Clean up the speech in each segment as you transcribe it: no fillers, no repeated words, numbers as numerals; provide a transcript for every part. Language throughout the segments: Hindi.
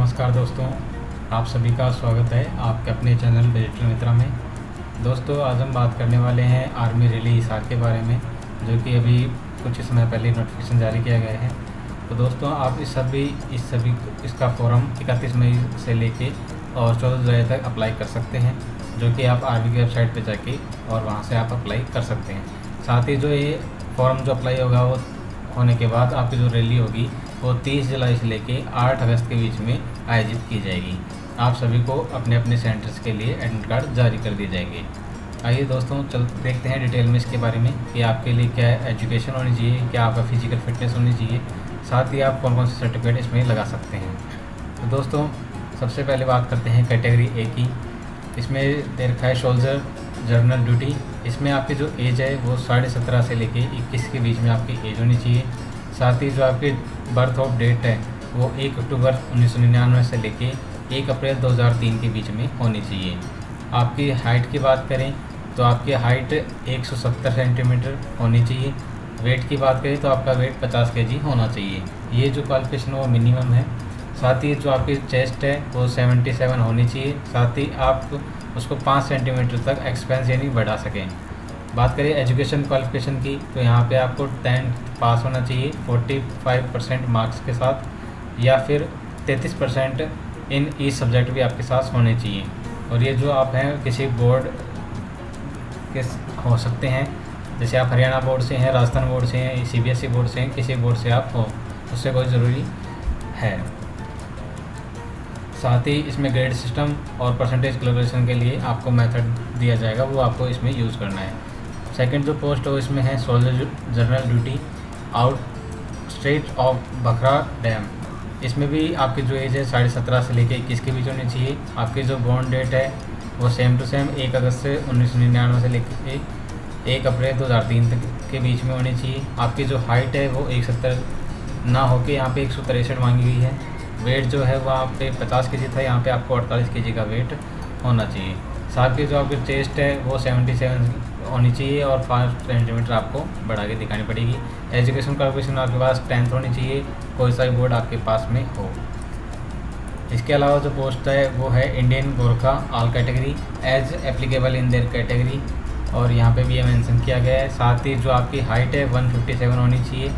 नमस्कार दोस्तों, आप सभी का स्वागत है आपके अपने चैनल डिजिटल मित्रा में। दोस्तों, आज हम बात करने वाले हैं आर्मी रैली हिसार के बारे में, जो कि अभी कुछ ही समय पहले नोटिफिकेशन जारी किया गया है। तो दोस्तों, आप इसका फॉर्म 31 मई से लेके और 14 जुलाई तक अप्लाई कर सकते हैं, जो कि आप आर्मी की वेबसाइट पर जाके और वहाँ से आप अप्लाई कर सकते हैं। साथ ही जो ये फॉर्म जो अप्लाई होगा वो होने के बाद आपकी जो रैली होगी वो 30 जुलाई से लेके 8 अगस्त के बीच में आयोजित की जाएगी। आप सभी को अपने अपने सेंटर्स के लिए एडमिट कार्ड जारी कर दिए जाएंगे। आइए दोस्तों, देखते हैं डिटेल में इसके बारे में कि आपके लिए क्या एजुकेशन होनी चाहिए, क्या आपका फिजिकल फिटनेस होनी चाहिए, साथ ही आप कौन कौन से सर्टिफिकेट इसमें लगा सकते हैं। तो दोस्तों, सबसे पहले बात करते हैं कैटेगरी ए की। इसमें दे रखा है सोल्जर जनरल ड्यूटी। इसमें आपकी जो एज है वो 17.5 से लेके 21 के बीच में आपकी एज होनी चाहिए। साथ ही जो आपकी बर्थ ऑफ डेट है वो 1 अक्टूबर 1999 से लेके 1 अप्रैल 2003 के बीच में होनी चाहिए। आपकी हाइट की बात करें तो आपकी हाइट 170 सेंटीमीटर होनी चाहिए। वेट की बात करें तो आपका वेट 50 केजी होना चाहिए। ये जो क्वालिफिकेशन वो मिनिमम है। साथ ही जो आपकी चेस्ट है वो 77 होनी चाहिए। साथ ही आप उसको 5 सेंटीमीटर तक एक्सपेंस यानी बढ़ा सकें। बात करें एजुकेशन क्वालिफिकेशन की तो यहाँ पे आपको 10th पास होना चाहिए 45% मार्क्स के साथ, या फिर 33% इन ईच सब्जेक्ट भी आपके साथ होने चाहिए। और ये जो आप हैं किसी बोर्ड के हो सकते हैं, जैसे आप हरियाणा बोर्ड से हैं, राजस्थान बोर्ड से हैं, CBSE बोर्ड से हैं, किसी बोर्ड से आप हो, उससे कोई ज़रूरी है। साथ ही इसमें ग्रेड सिस्टम और परसेंटेज कैलकुलेशन के लिए आपको मेथड दिया जाएगा, वो आपको इसमें यूज़ करना है। सेकंड जो पोस्ट हो इसमें है soldier general duty out state of Bakhra dam. इसमें भी आपकी जो एज है 17.5 से लेकर 21 के बीच होनी चाहिए। आपकी जो बॉर्न डेट है वो सेम टू सेम 1 अगस्त से 1999 से लेकर 1 अप्रैल 2003 तक के बीच में होनी चाहिए। आपकी जो हाइट है वो 170 ना होके यहाँ पे 163 मांगी गई है। वेट जो है वहाँ पे 50 केजी था, यहाँ पे आपको 48 केजी का वेट होना चाहिए। साथ ही जो आपकी चेस्ट है वो 77 होनी चाहिए और 5 सेंटीमीटर आपको बढ़ा के दिखानी पड़ेगी। एजुकेशन क्वालिफिकेशन आपके पास 10th होनी चाहिए, कोई सा भी बोर्ड आपके पास में हो। इसके अलावा जो पोस्ट है वो है Indian Gorkha all category as applicable in their category, और यहाँ पे भी ये मेंशन किया गया है। साथ ही जो आपकी हाइट है 157 होनी चाहिए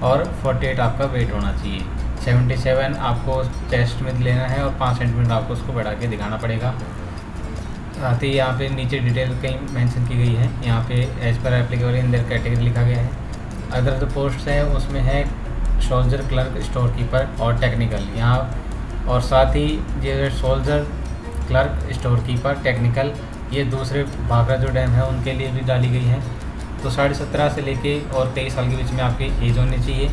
और 48 आपका वेट होना चाहिए। 77 आपको चेस्ट में लेना है और 5 सेंटीमीटर आपको उसको बढ़ा के दिखाना पड़ेगा। साथ ही यहाँ पे नीचे डिटेल कहीं मेंशन की गई है, यहाँ पे as per applicable in their category लिखा गया है। अदर जो पोस्ट है उसमें है सोल्जर क्लर्क स्टोर कीपर और टेक्निकल यहाँ, और साथ ही ये soldier clerk store keeper technical ये दूसरे भाखड़ा जो डैम है उनके लिए भी डाली गई है। तो 17.5 से लेके और 23 साल के बीच में आपकी एज होनी चाहिए,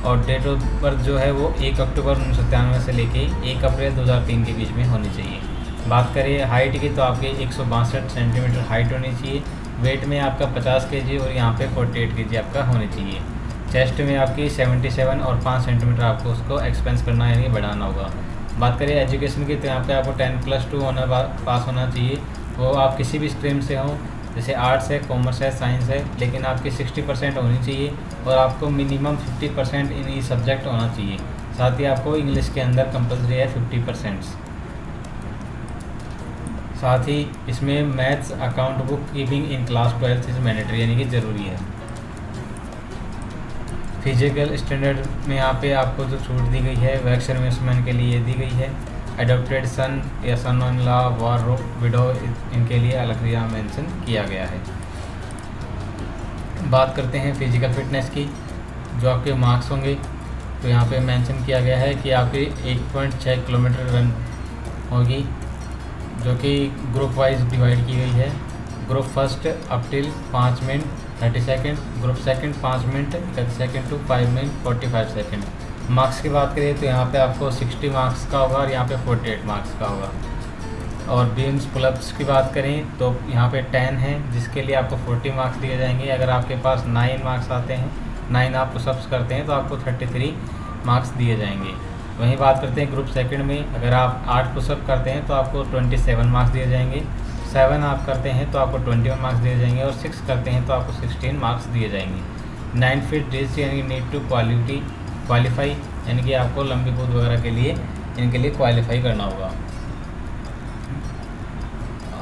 और डेट ऑफ बर्थ जो है वो 1 अक्टूबर 1997 से लेके 1 अप्रैल 2003 के बीच में होनी चाहिए। बात करें हाइट की तो आपकी 162 सेंटीमीटर हाइट होनी चाहिए। वेट में आपका 50 केजी और यहाँ पे 48 केजी आपका होने चाहिए। चेस्ट में आपकी 77 और 5 सेंटीमीटर आपको उसको एक्सपेंस करना यानी बढ़ाना होगा। बात करें एजुकेशन की तो यहाँ पे आपको 10+2 पास होना चाहिए। वो आप किसी भी स्ट्रीम से हों, जैसे आर्ट्स है, कॉमर्स है, साइंस है, लेकिन आपकी 60% होनी चाहिए और आपको मिनिमम 50% इन ई सब्जेक्ट होना चाहिए। साथ ही आपको इंग्लिश के अंदर कंपलसरी है 50%। साथ ही इसमें maths account book keeping in class 12 is mandatory यानी कि ज़रूरी है। फिजिकल स्टैंडर्ड में यहाँ पे आपको जो छूट दी गई है वह सर्विसमैन के लिए दी गई है। एडॉप्टेड सन या सन इन लॉ, वॉर विडो, इनके लिए अलग से यहाँ मेंशन किया गया है। बात करते हैं फिजिकल फिटनेस की। जो आपके मार्क्स होंगे तो यहाँ पे मेंशन किया गया है कि आपकी 1.6 किलोमीटर रन होगी, जो कि ग्रुप वाइज डिवाइड की गई है। Group first up till 5 minute 30 second, group second 5 minute 30 second to 5 minute 45 second. Marks की बात करें तो यहाँ पे आपको 60 मार्क्स का होगा और यहाँ पे 48 मार्क्स का होगा। और बीम्स पुलअप्स की बात करें तो यहाँ पे 10 है, जिसके लिए आपको 40 मार्क्स दिए जाएंगे। अगर आपके पास 9 मार्क्स आते हैं, 9 आप पुशअप्स करते हैं तो आपको 33 मार्क्स दिए जाएंगे। वहीं बात करते हैं ग्रुप सेकंड में, अगर आप 8 पुशअप करते हैं तो आपको 27 मार्क्स दिए जाएंगे। 7 आप करते हैं तो आपको 21 मार्क्स दिए जाएंगे, और 6 करते हैं तो आपको 16 मार्क्स दिए जाएंगे। 9 फीट रेस यानी नीड टू क्वालिफाई यानी कि आपको लंबी कूद वगैरह के लिए इनके लिए क्वालिफाई करना होगा।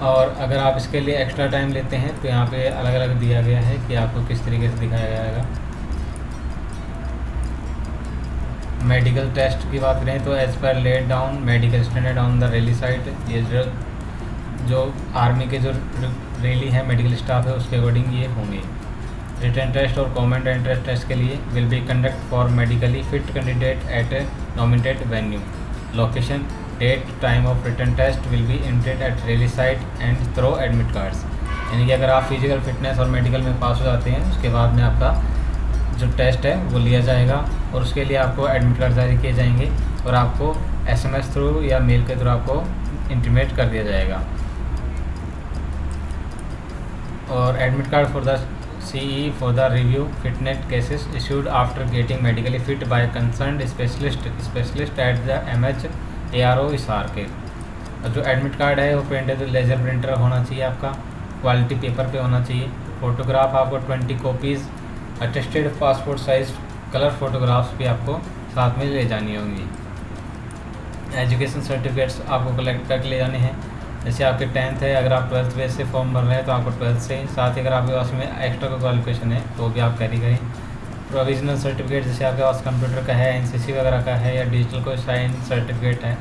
और अगर आप इसके लिए एक्स्ट्रा टाइम लेते हैं तो यहाँ पे अलग अलग दिया गया है कि आपको किस तरीके से दिखाया जाएगा। मेडिकल टेस्ट की बात करें तो एज पर laid down medical standard on the rally site, ये जो आर्मी के जो रैली है मेडिकल स्टाफ है उसके अकॉर्डिंग ये होंगे। रिटन टेस्ट और कॉमन एंट्रेंस टेस्ट के लिए will be conduct for medically fit candidate at a nominated venue. Location, date, time of written test will be entered at rally site and through admit cards. यानी कि अगर आप फिजिकल फिटनेस और मेडिकल में पास हो जाते हैं उसके बाद में आपका जो टेस्ट है वो लिया जाएगा और उसके लिए आपको एडमिट कार्ड जारी किए जाएंगे और आपको SMS थ्रू या मेल के थ्रू आपको इंटीमेट कर दिया जाएगा। और admit card for the CE for the review fitness cases issued after getting medically fit by concerned specialist at the MHARO SRK। और जो एडमिट कार्ड है वो प्रिंटेड लेजर प्रिंटर होना चाहिए, आपका क्वालिटी पेपर पे होना चाहिए। फ़ोटोग्राफ आपको 20 copies attested passport size colour photographs भी आपको साथ में ले जानी होंगी। एजुकेशन सर्टिफिकेट्स आपको कलेक्ट करके ले जाने हैं। जैसे आपके 10th है, अगर आप 12th बेस से फॉर्म भर रहे हैं तो आपको 12th से, साथ ही अगर आपके पास में एक्स्ट्रा कोई क्वालिफिकेशन है तो भी आप कैरी करें। प्रोविजनल सर्टिफिकेट जैसे आपके पास कंप्यूटर का है, NCC वगैरह का है या डिजिटल कोई साइन सर्टिफिकेट है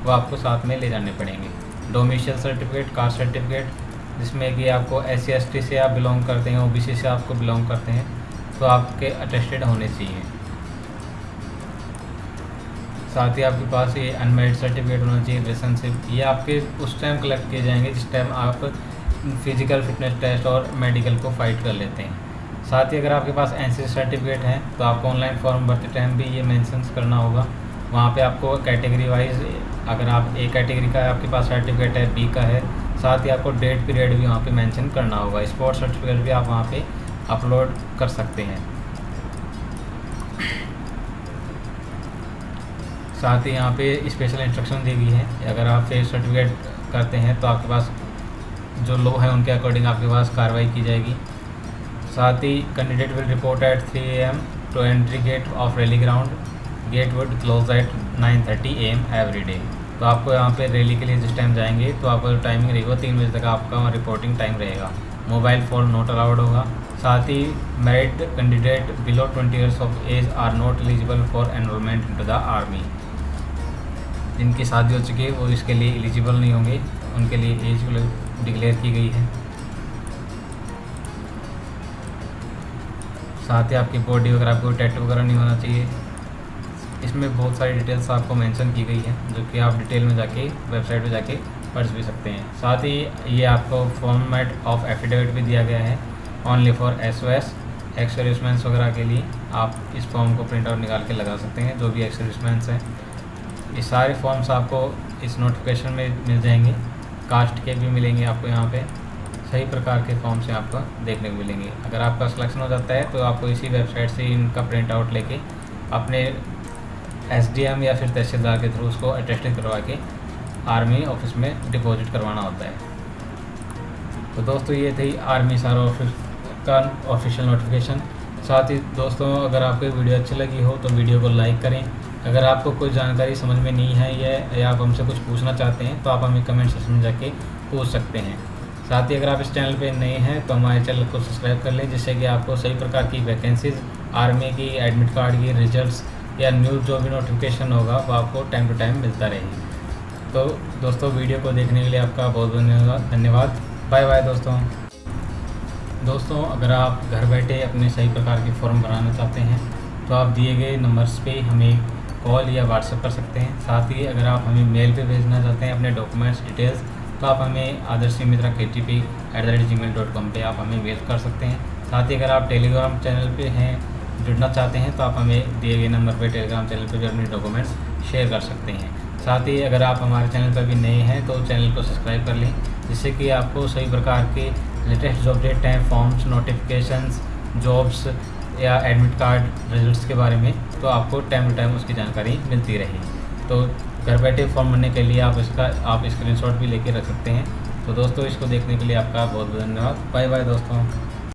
वो आपको साथ में ले जाने पड़ेंगे। डोमिशियल सर्टिफिकेट, कास्ट सर्टिफिकेट जिसमें कि आपको SC ST से आप बिलोंग करते हैं, OBC से आपको बिलोंग करते हैं तो आपके अटेस्टेड होने चाहिए। साथ ही आपके पास ये अनमेरिड सर्टिफिकेट होना चाहिए, रिलेशनशिप, ये आपके उस टाइम कलेक्ट किए जाएंगे जिस टाइम आप फिजिकल फिटनेस टेस्ट और मेडिकल को फाइट कर लेते हैं। साथ ही अगर आपके पास NCC सर्टिफिकेट है तो आपको ऑनलाइन फॉर्म भरते टाइम भी ये मेंशन करना होगा। वहाँ पे आपको कैटेगरी वाइज, अगर आप A कैटेगरी का है आपके पास सर्टिफिकेट है, B का है, साथ ही आपको डेट पीरियड भी वहाँ पे मेंशन करना होगा। स्पोर्ट्स सर्टिफिकेट भी आप वहाँ पे अपलोड कर सकते हैं। साथ ही यहाँ पे स्पेशल इंस्ट्रक्शन दी गई है, अगर आप फेक सर्टिफिकेट करते हैं तो आपके पास जो लॉ है उनके अकॉर्डिंग आपके पास कार्रवाई की जाएगी। साथ ही candidate will report at 3 AM to entry gate of rally ground, gate would close at 9:30 AM every day. तो आपको यहाँ पे रैली के लिए जिस टाइम जाएंगे तो आपका जो टाइमिंग रहेगी वो 3 बजे तक आपका रिपोर्टिंग टाइम रहेगा। मोबाइल फ़ोन नॉट अलाउड होगा। साथ ही married candidate below 20 years of age are not eligible for enrolment into the army. जिनकी शादी हो चुकी है वो इसके लिए एलिजिबल नहीं होंगे, उनके लिए एज डिक्लेयर की गई है। साथ ही आपकी बॉडी वगैरह आपको टैटू वगैरह नहीं होना चाहिए। इसमें बहुत सारी डिटेल्स आपको मेंशन की गई है जो कि आप डिटेल में जाके वेबसाइट पे जाके पढ़ भी सकते हैं। साथ ही ये आपको फॉर्मेट ऑफ एफिडेविट भी दिया गया है ओनली फॉर SOS एक्स सर्विसमैन्स वगैरह के लिए। आप इस फॉर्म को प्रिंट आउट निकाल के लगा सकते हैं जो भी एक्स सर्विसमैन्स हैं। ये सारे फॉर्म्स आपको इस नोटिफिकेशन में मिल जाएंगे, कास्ट के भी मिलेंगे आपको यहाँ पे, सही प्रकार के फॉर्म्स हैं आपको देखने को मिलेंगे। अगर आपका सिलेक्शन हो जाता है तो आपको इसी वेबसाइट से इनका प्रिंट आउट लेके अपने SDM या फिर तहसीलदार के थ्रू उसको अटेस्टेड करवा के आर्मी ऑफिस में डिपॉजिट करवाना होता है। तो दोस्तों ये थी आर्मी SRO ऑफिस का ऑफिशियल नोटिफिकेशन। साथ ही दोस्तों अगर आपको वीडियो अच्छी लगी हो तो वीडियो को लाइक करें। अगर आपको कोई जानकारी समझ में नहीं है या आप हमसे कुछ पूछना चाहते हैं तो आप हमें कमेंट सेक्शन में जाके पूछ सकते हैं। साथ ही अगर आप इस चैनल पे नए हैं तो हमारे चैनल को सब्सक्राइब कर लें जिससे कि आपको सही प्रकार की वैकेंसीज़, आर्मी की एडमिट कार्ड की रिजल्ट्स या न्यूज़ जो भी नोटिफिकेशन होगा वो आपको टाइम टू टाइम मिलता रहे। तो दोस्तों वीडियो को देखने के लिए आपका बहुत बहुत धन्यवाद। बाय बाय दोस्तों अगर आप घर बैठे अपने सही प्रकार के फॉर्म बनाना चाहते हैं तो आप दिए गए नंबर्स पे हमें कॉल या व्हाट्सएप कर सकते हैं। साथ ही अगर आप हमें मेल पे भेजना चाहते हैं अपने डॉक्यूमेंट्स डिटेल्स तो आप हमें adarshimitra@gmail.com पे आप हमें मेल कर सकते हैं। साथ ही अगर आप टेलीग्राम चैनल पे हैं जुड़ना चाहते हैं तो आप हमें दिए गए नंबर पे टेलीग्राम चैनल पे भी अपने डॉक्यूमेंट्स शेयर कर सकते हैं। साथ ही अगर आप हमारे चैनल पर भी नए हैं तो चैनल को सब्सक्राइब कर लें जिससे कि आपको सही प्रकार के लेटेस्ट जो अपडेट हैं, फॉर्म्स, नोटिफिकेशंस, जॉब्स या एडमिट कार्ड रिजल्ट्स के बारे में तो आपको टाइम टू टाइम उसकी जानकारी मिलती रहे। तो घर बैठे फॉर्म भरने के लिए आप स्क्रीनशॉट भी लेके रख सकते हैं। तो दोस्तों इसको देखने के लिए आपका बहुत बहुत धन्यवाद। बाय बाय दोस्तों।